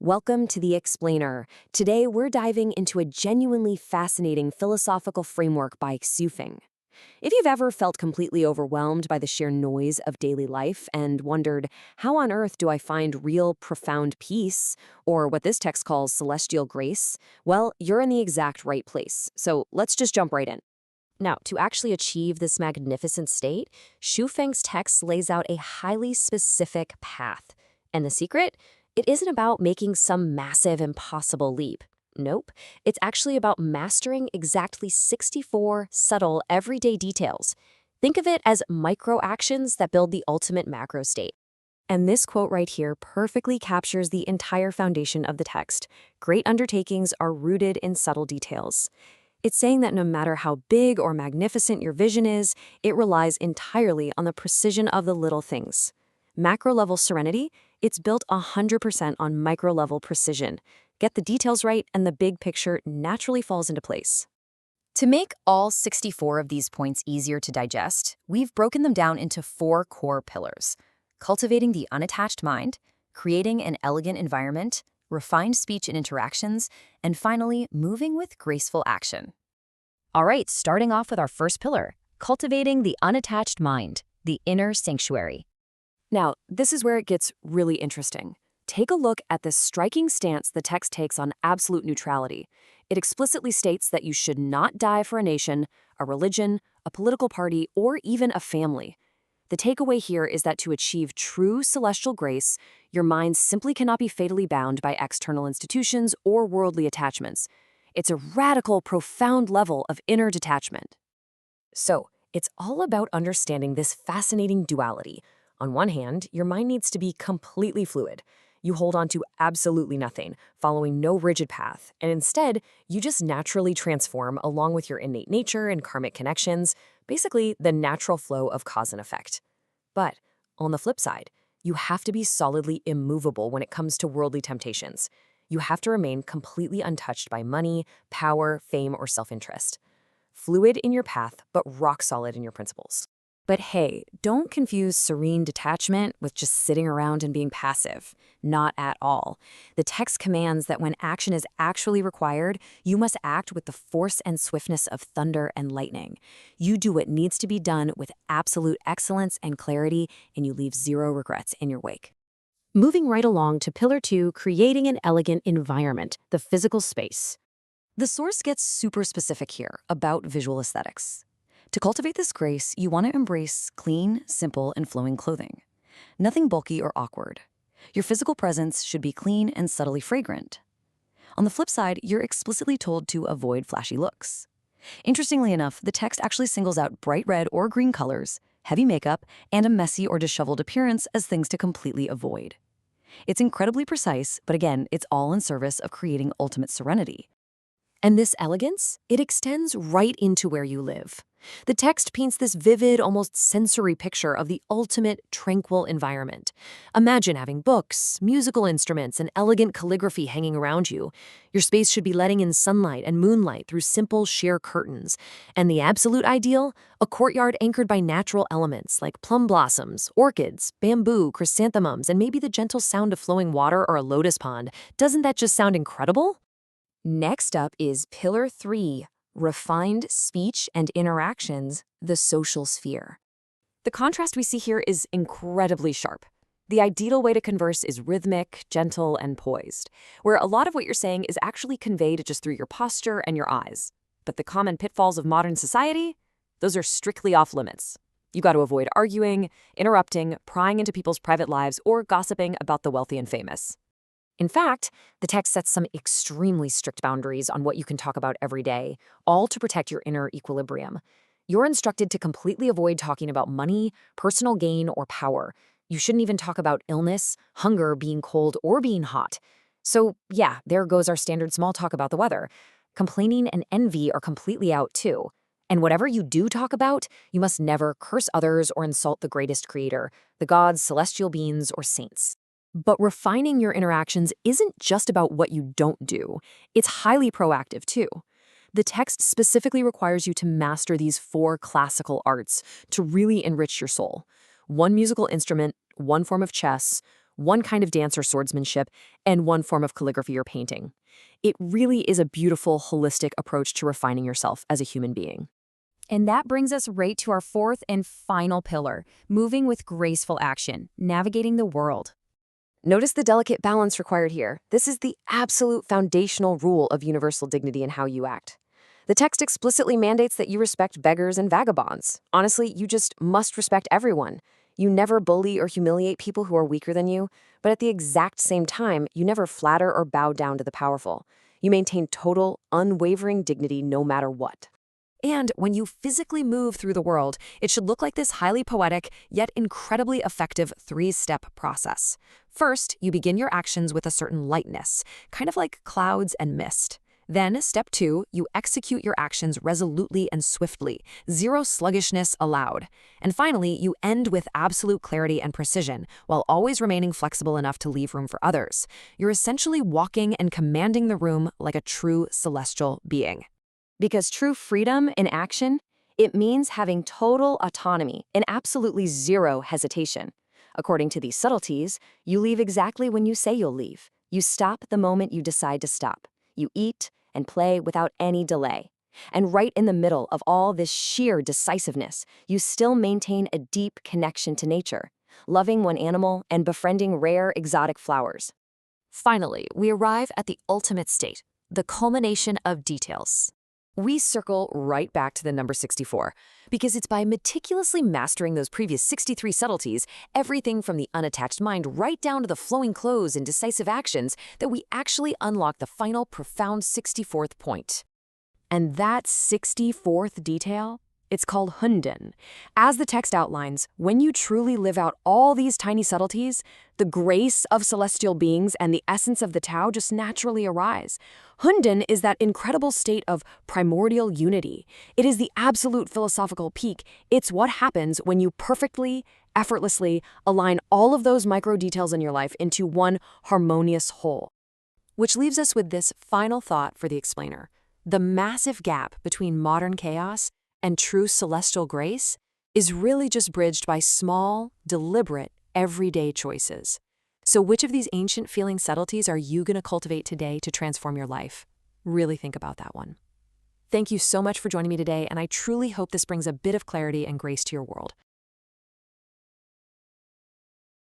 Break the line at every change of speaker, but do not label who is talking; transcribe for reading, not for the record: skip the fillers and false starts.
Welcome to The Explainer. Today, we're diving into a genuinely fascinating philosophical framework by Xufeng. If you've ever felt completely overwhelmed by the sheer noise of daily life and wondered, how on earth do I find real, profound peace, or what this text calls celestial grace, well, you're in the exact right place. So let's just jump right in. Now, to actually achieve this magnificent state, Xufeng's text lays out a highly specific path. And the secret? It isn't about making some massive, impossible leap. Nope. It's actually about mastering exactly 64 subtle, everyday details. Think of it as micro actions that build the ultimate macro state. And this quote right here perfectly captures the entire foundation of the text. Great undertakings are rooted in subtle details. It's saying that no matter how big or magnificent your vision is, it relies entirely on the precision of the little things. Macro-level serenity, it's built 100% on micro-level precision. Get the details right, and the big picture naturally falls into place. To make all 64 of these points easier to digest, we've broken them down into 4 core pillars: cultivating the unattached mind, creating an elegant environment, refined speech and interactions, and finally, moving with graceful action. All right, starting off with our first pillar, cultivating the unattached mind, the inner sanctuary. Now, this is where it gets really interesting. Take a look at the striking stance the text takes on absolute neutrality. It explicitly states that you should not die for a nation, a religion, a political party, or even a family. The takeaway here is that to achieve true celestial grace, your mind simply cannot be fatally bound by external institutions or worldly attachments. It's a radical, profound level of inner detachment. So, it's all about understanding this fascinating duality. On one hand, your mind needs to be completely fluid. You hold on to absolutely nothing, following no rigid path, and instead, you just naturally transform along with your innate nature and karmic connections, basically the natural flow of cause and effect. But on the flip side, you have to be solidly immovable when it comes to worldly temptations. You have to remain completely untouched by money, power, fame, or self-interest. Fluid in your path, but rock solid in your principles. But hey, don't confuse serene detachment with just sitting around and being passive. Not at all. The text commands that when action is actually required, you must act with the force and swiftness of thunder and lightning. You do what needs to be done with absolute excellence and clarity, and you leave zero regrets in your wake. Moving right along to Pillar 2, creating an elegant environment, the physical space. The source gets super specific here about visual aesthetics. To cultivate this grace, you want to embrace clean, simple, and flowing clothing. Nothing bulky or awkward. Your physical presence should be clean and subtly fragrant. On the flip side, you're explicitly told to avoid flashy looks. Interestingly enough, the text actually singles out bright red or green colors, heavy makeup, and a messy or disheveled appearance as things to completely avoid. It's incredibly precise, but again, it's all in service of creating ultimate serenity. And this elegance, it extends right into where you live. The text paints this vivid, almost sensory picture of the ultimate tranquil environment. Imagine having books, musical instruments, and elegant calligraphy hanging around you. Your space should be letting in sunlight and moonlight through simple sheer curtains. And the absolute ideal? A courtyard anchored by natural elements like plum blossoms, orchids, bamboo, chrysanthemums, and maybe the gentle sound of flowing water or a lotus pond. Doesn't that just sound incredible? Next up is Pillar 3, refined speech and interactions, the social sphere. The contrast we see here is incredibly sharp. The ideal way to converse is rhythmic, gentle, and poised, where a lot of what you're saying is actually conveyed just through your posture and your eyes. But the common pitfalls of modern society? Those are strictly off limits. You got to avoid arguing, interrupting, prying into people's private lives, or gossiping about the wealthy and famous. In fact, the text sets some extremely strict boundaries on what you can talk about every day, all to protect your inner equilibrium. You're instructed to completely avoid talking about money, personal gain, or power. You shouldn't even talk about illness, hunger, being cold, or being hot. So yeah, there goes our standard small talk about the weather. Complaining and envy are completely out too. And whatever you do talk about, you must never curse others or insult the greatest creator, the gods, celestial beings, or saints. But refining your interactions isn't just about what you don't do. It's highly proactive, too. The text specifically requires you to master these 4 classical arts to really enrich your soul. One musical instrument, one form of chess, one kind of dance or swordsmanship, and one form of calligraphy or painting. It really is a beautiful, holistic approach to refining yourself as a human being.
And that brings us right to our fourth and final pillar, moving with graceful action, navigating the world.
Notice the delicate balance required here. This is the absolute foundational rule of universal dignity in how you act. The text explicitly mandates that you respect beggars and vagabonds. Honestly, you just must respect everyone. You never bully or humiliate people who are weaker than you, but at the exact same time, you never flatter or bow down to the powerful. You maintain total, unwavering dignity no matter what. And when you physically move through the world, it should look like this highly poetic, yet incredibly effective three-step process. First, you begin your actions with a certain lightness, kind of like clouds and mist. Then, step 2, you execute your actions resolutely and swiftly, zero sluggishness allowed. And finally, you end with absolute clarity and precision, while always remaining flexible enough to leave room for others. You're essentially walking and commanding the room like a true celestial being. Because true freedom in action, it means having total autonomy and absolutely zero hesitation. According to these subtleties, you leave exactly when you say you'll leave. You stop the moment you decide to stop. You eat and play without any delay. And right in the middle of all this sheer decisiveness, you still maintain a deep connection to nature, loving one animal and befriending rare exotic flowers. Finally, we arrive at the ultimate state, the culmination of details. We circle right back to the number 64, because it's by meticulously mastering those previous 63 subtleties, everything from the unattached mind right down to the flowing clothes and decisive actions, that we actually unlock the final profound 64th point. And that 64th detail? It's called Hunden. As the text outlines, when you truly live out all these tiny subtleties, the grace of celestial beings and the essence of the Tao just naturally arise. Hunden is that incredible state of primordial unity. It is the absolute philosophical peak. It's what happens when you perfectly, effortlessly align all of those micro details in your life into one harmonious whole. Which leaves us with this final thought for the explainer. The massive gap between modern chaos and true celestial grace is really just bridged by small, deliberate, everyday choices. So which of these ancient feeling subtleties are you going to cultivate today to transform your life? Really think about that one. Thank you so much for joining me today, and I truly hope this brings a bit of clarity and grace to your world.